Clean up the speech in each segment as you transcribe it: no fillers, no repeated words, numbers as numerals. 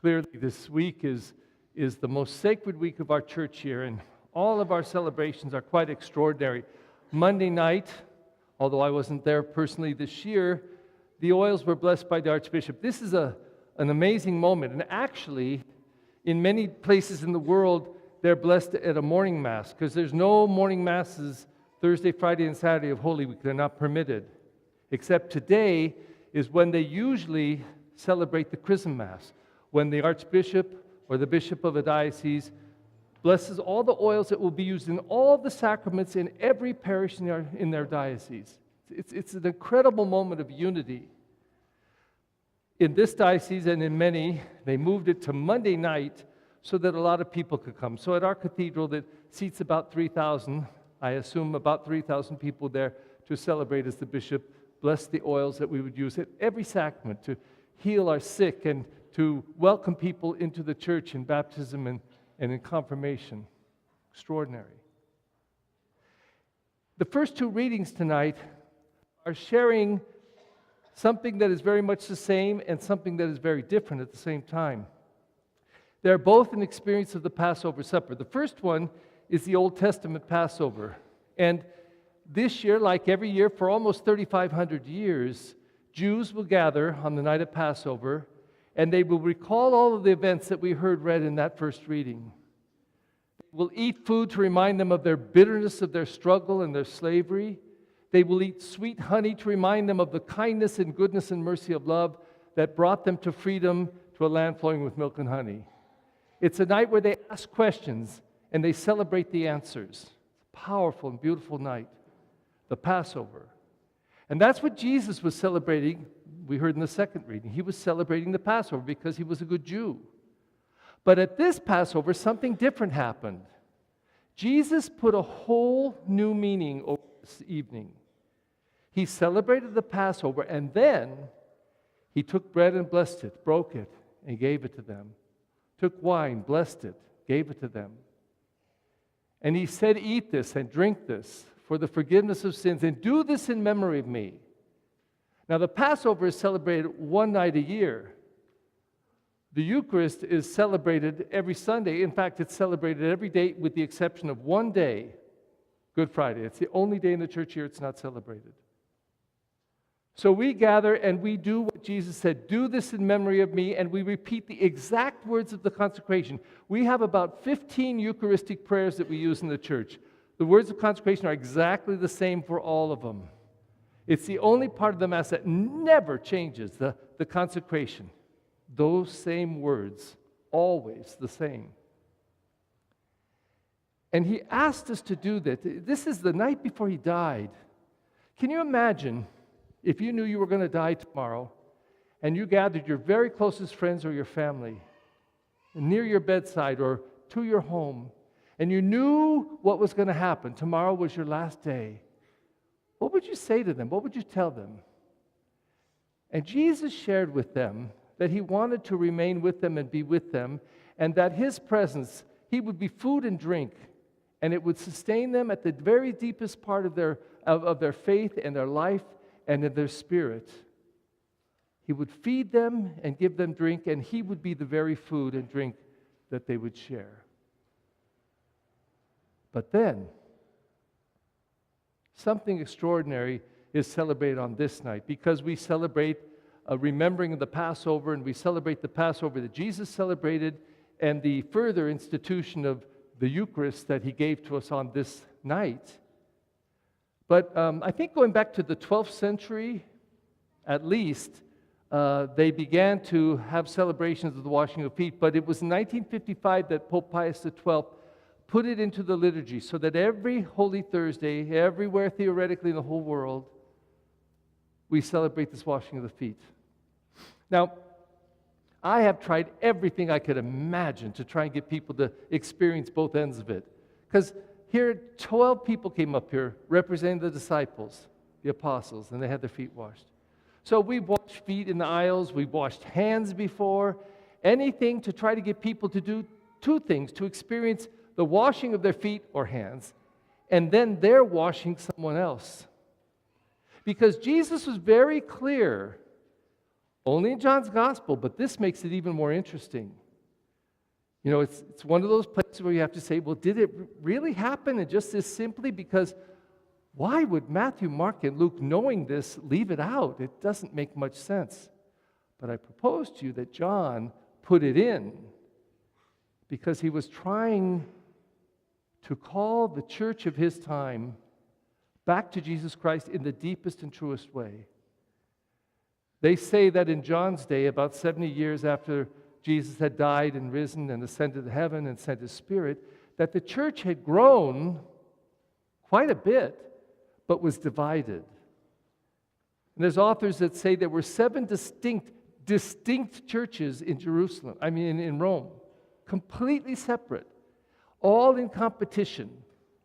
Clearly, this week is the most sacred week of our church year, and all of our celebrations are quite extraordinary. Monday night, although I wasn't there personally this year, the oils were blessed by the Archbishop. This is an amazing moment, and actually, in many places in the world, they're blessed at a morning Mass, because there's no morning Masses Thursday, Friday, and Saturday of Holy Week. They're not permitted. Except today is when they usually celebrate the Chrism Mass, when the Archbishop or the Bishop of a diocese blesses all the oils that will be used in all the sacraments in every parish in their diocese. It's an incredible moment of unity. In this diocese and in many, they moved it to Monday night so that a lot of people could come. So at our cathedral that seats about 3,000, I assume about 3,000 people there to celebrate as the bishop blessed the oils that we would use at every sacrament to heal our sick and to welcome people into the church in baptism and in confirmation. Extraordinary. The first two readings tonight are sharing something that is very much the same and something that is very different at the same time. They're both an experience of the Passover supper. The first one is the Old Testament Passover. And this year, like every year for almost 3,500 years, Jews will gather on the night of Passover, and they will recall all of the events that we heard read in that first reading. They will eat food to remind them of their bitterness of their struggle and their slavery. They will eat sweet honey to remind them of the kindness and goodness and mercy of love that brought them to freedom, to a land flowing with milk and honey. It's a night where they ask questions and they celebrate the answers. It's a powerful and beautiful night, the Passover. And that's what Jesus was celebrating. We heard in the second reading. He was celebrating the Passover because he was a good Jew. But at this Passover, something different happened. Jesus put a whole new meaning over this evening. He celebrated the Passover, and then he took bread and blessed it, broke it, and gave it to them. Took wine, blessed it, gave it to them. And he said, "Eat this and drink this for the forgiveness of sins, and do this in memory of me." Now, the Passover is celebrated one night a year. The Eucharist is celebrated every Sunday. In fact, it's celebrated every day with the exception of one day, Good Friday. It's the only day in the church year it's not celebrated. So we gather and we do what Jesus said, "Do this in memory of me," and we repeat the exact words of the consecration. We have about 15 Eucharistic prayers that we use in the church. The words of consecration are exactly the same for all of them. It's the only part of the Mass that never changes, the consecration. Those same words, always the same. And he asked us to do that. This is the night before he died. Can you imagine if you knew you were going to die tomorrow and you gathered your very closest friends or your family near your bedside or to your home, and you knew what was going to happen? Tomorrow was your last day. What would you say to them? What would you tell them? And Jesus shared with them that he wanted to remain with them and be with them, and that his presence, he would be food and drink, and it would sustain them at the very deepest part of their faith and their life and in their spirit. He would feed them and give them drink, and he would be the very food and drink that they would share. But then, something extraordinary is celebrated on this night, because we celebrate a remembering of the Passover, and we celebrate the Passover that Jesus celebrated and the further institution of the Eucharist that he gave to us on this night. But I think going back to the 12th century, at least, they began to have celebrations of the washing of feet, but it was in 1955 that Pope Pius XII put it into the liturgy so that every Holy Thursday, everywhere theoretically in the whole world, we celebrate this washing of the feet. Now, I have tried everything I could imagine to try and get people to experience both ends of it. Because here, 12 people came up here representing the disciples, the apostles, and they had their feet washed. So we washed feet in the aisles, we washed hands before, anything to try to get people to do two things: to experience the washing of their feet or hands, and then they're washing someone else. Because Jesus was very clear Only in John's gospel, but this makes it even more interesting. You know, it's one of those places where you have to say, well, did it really happen? And just this simply because why would Matthew, Mark, and Luke, knowing this, leave it out? It doesn't make much sense. But I propose to you that John put it in because he was trying to call the church of his time back to Jesus Christ in the deepest and truest way. They say that in John's day, about 70 years after Jesus had died and risen and ascended to heaven and sent his Spirit, that the church had grown quite a bit, but was divided. And there's authors that say there were 7 distinct churches in Jerusalem, in Rome, completely separate, all in competition,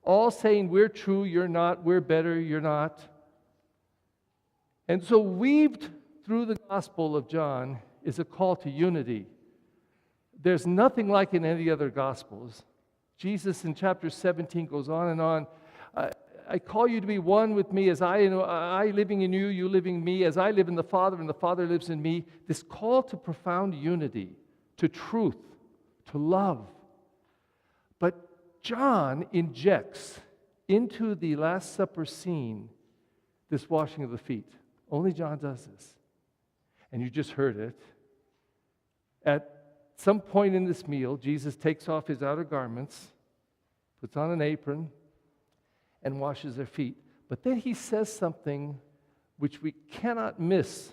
all saying, we're true, you're not, we're better, you're not. And so weaved through the Gospel of John is a call to unity. There's nothing like in any other Gospels. Jesus in chapter 17 goes on and on. I call you to be one with me as I living in you, you living in me, as I live in the Father and the Father lives in me. This call to profound unity, to truth, to love. But John injects into the Last Supper scene this washing of the feet. Only John does this. And you just heard it. At some point in this meal, Jesus takes off his outer garments, puts on an apron, and washes their feet. But then he says something which we cannot miss.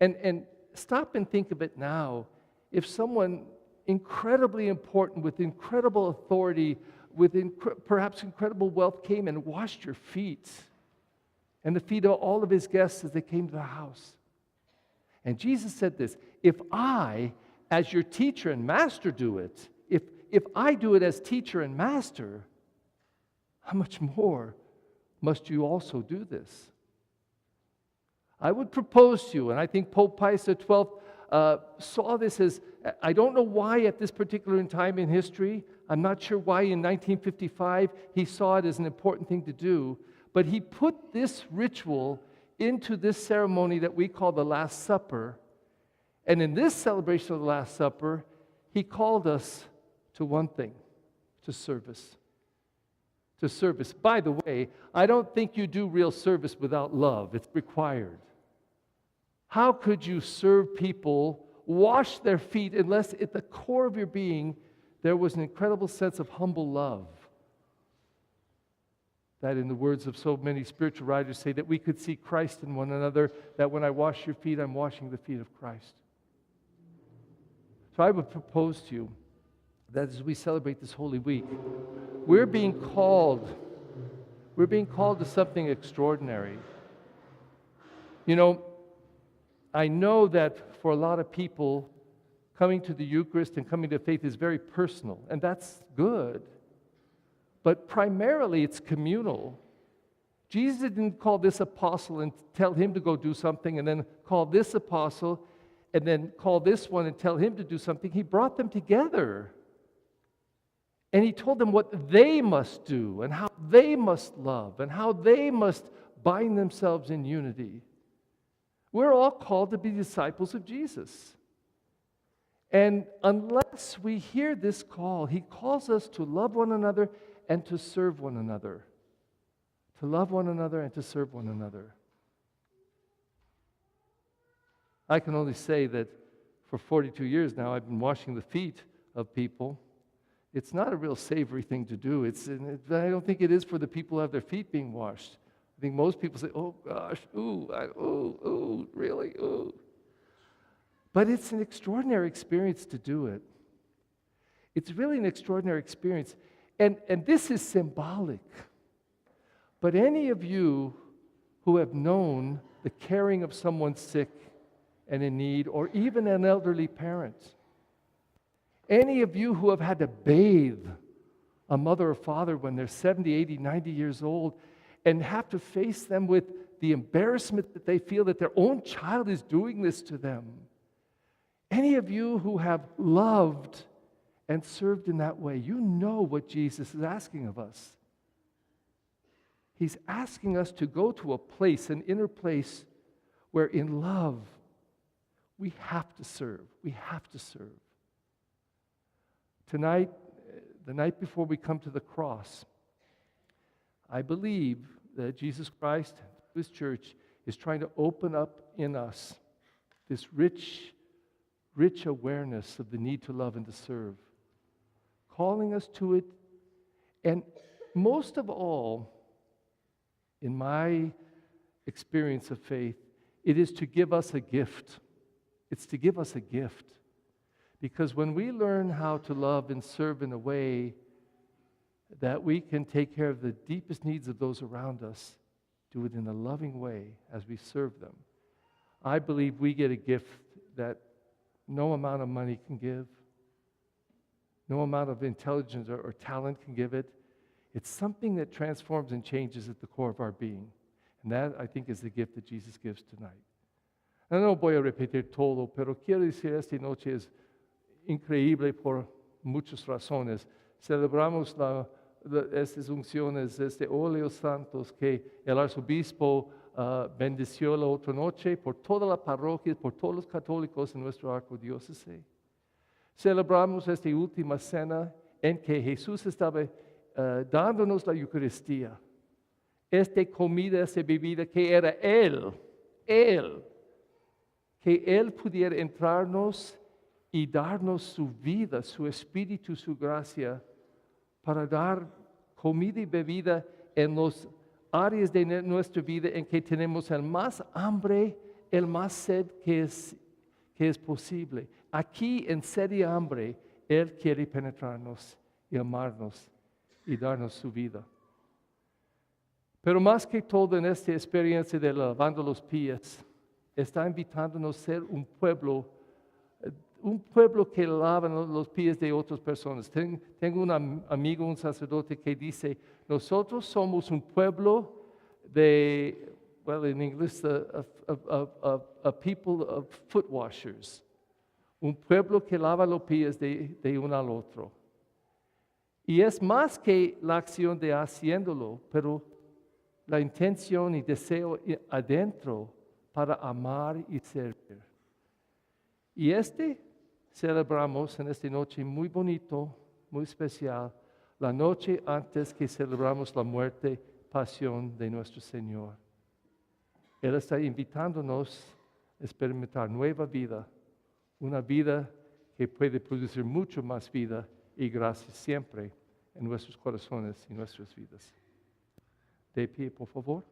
And stop and think of it now. If someone incredibly important with incredible authority, with perhaps incredible wealth came and washed your feet and the feet of all of his guests as they came to the house. And Jesus said this, if I, as your teacher and master do it, if I do it as teacher and master, how much more must you also do this? I would propose to you, and I think Pope Pius XII saw this as, I don't know why at this particular time in history, I'm not sure why in 1955 he saw it as an important thing to do, but he put this ritual into this ceremony that we call the Last Supper. And in this celebration of the Last Supper, he called us to one thing, to service. To service. By the way, I don't think you do real service without love. It's required. How could you serve people, wash their feet, unless at the core of your being there was an incredible sense of humble love? That, in the words of so many spiritual writers, say that we could see Christ in one another, that when I wash your feet, I'm washing the feet of Christ. So I would propose to you that as we celebrate this Holy Week, we're being called to something extraordinary. You know, I know that for a lot of people, coming to the Eucharist and coming to faith is very personal, and that's good. But primarily it's communal. Jesus didn't call this apostle and tell him to go do something, and then call this apostle, and then call this one and tell him to do something. He brought them together. And he told them what they must do, and how they must love, and how they must bind themselves in unity. We're all called to be disciples of Jesus. And unless we hear this call, he calls us to love one another and to serve one another. To love one another and to serve one another. I can only say that for 42 years now, I've been washing the feet of people. It's not a real savory thing to do. I don't think it is for the people who have their feet being washed. I think most people say, oh gosh, ooh, really, ooh. But it's an extraordinary experience to do it. It's really an extraordinary experience. And this is symbolic. But any of you who have known the caring of someone sick and in need, or even an elderly parent, any of you who have had to bathe a mother or father when they're 70, 80, 90 years old, and have to face them with the embarrassment that they feel that their own child is doing this to them. Any of you who have loved and served in that way, you know what Jesus is asking of us. He's asking us to go to a place, an inner place, where in love We have to serve. We have to serve. Tonight, the night before we come to the cross, I believe that Jesus Christ, His church, is trying to open up in us this rich awareness of the need to love and to serve, calling us to it. And most of all, in my experience of faith, it is to give us a gift. It's to give us a gift. Because when we learn how to love and serve in a way that we can take care of the deepest needs of those around us, do it in a loving way as we serve them, I believe we get a gift that no amount of money can give, no amount of intelligence or talent can give it. It's something that transforms and changes at the core of our being. And that, I think, is the gift that Jesus gives tonight. No voy a repetir todo, pero quiero decir esta noche es increíble por muchas razones. Celebramos estas unciones, este óleo santos que el arzobispo bendició la otra noche por toda la parroquia, por todos los católicos en nuestro arquidiócesis. Celebramos esta última cena en que Jesús estaba dándonos la Eucaristía. Esta comida, esta bebida que era Él, que Él pudiera entrarnos y darnos su vida, su espíritu, su gracia, para dar comida y bebida en los áreas de nuestra vida en que tenemos el más hambre, el más sed que es posible. Aquí en sed y hambre, Él quiere penetrarnos y amarnos y darnos su vida. Pero más que todo en esta experiencia de lavando los pies, está invitándonos a ser un pueblo que lava los pies de otras personas. Tengo un amigo, un sacerdote, que dice, nosotros somos un pueblo de, well, in English, a people of foot washers. Un pueblo que lava los pies de uno al otro. Y es más que la acción de haciéndolo, pero la intención y deseo adentro para amar y servir. Y celebramos en esta noche muy bonito, muy especial, la noche antes que celebramos la muerte, pasión de nuestro Señor. Él está invitándonos a experimentar nueva vida, una vida que puede producir mucho más vida y gracia siempre en nuestros corazones y nuestras vidas. De pie, por favor.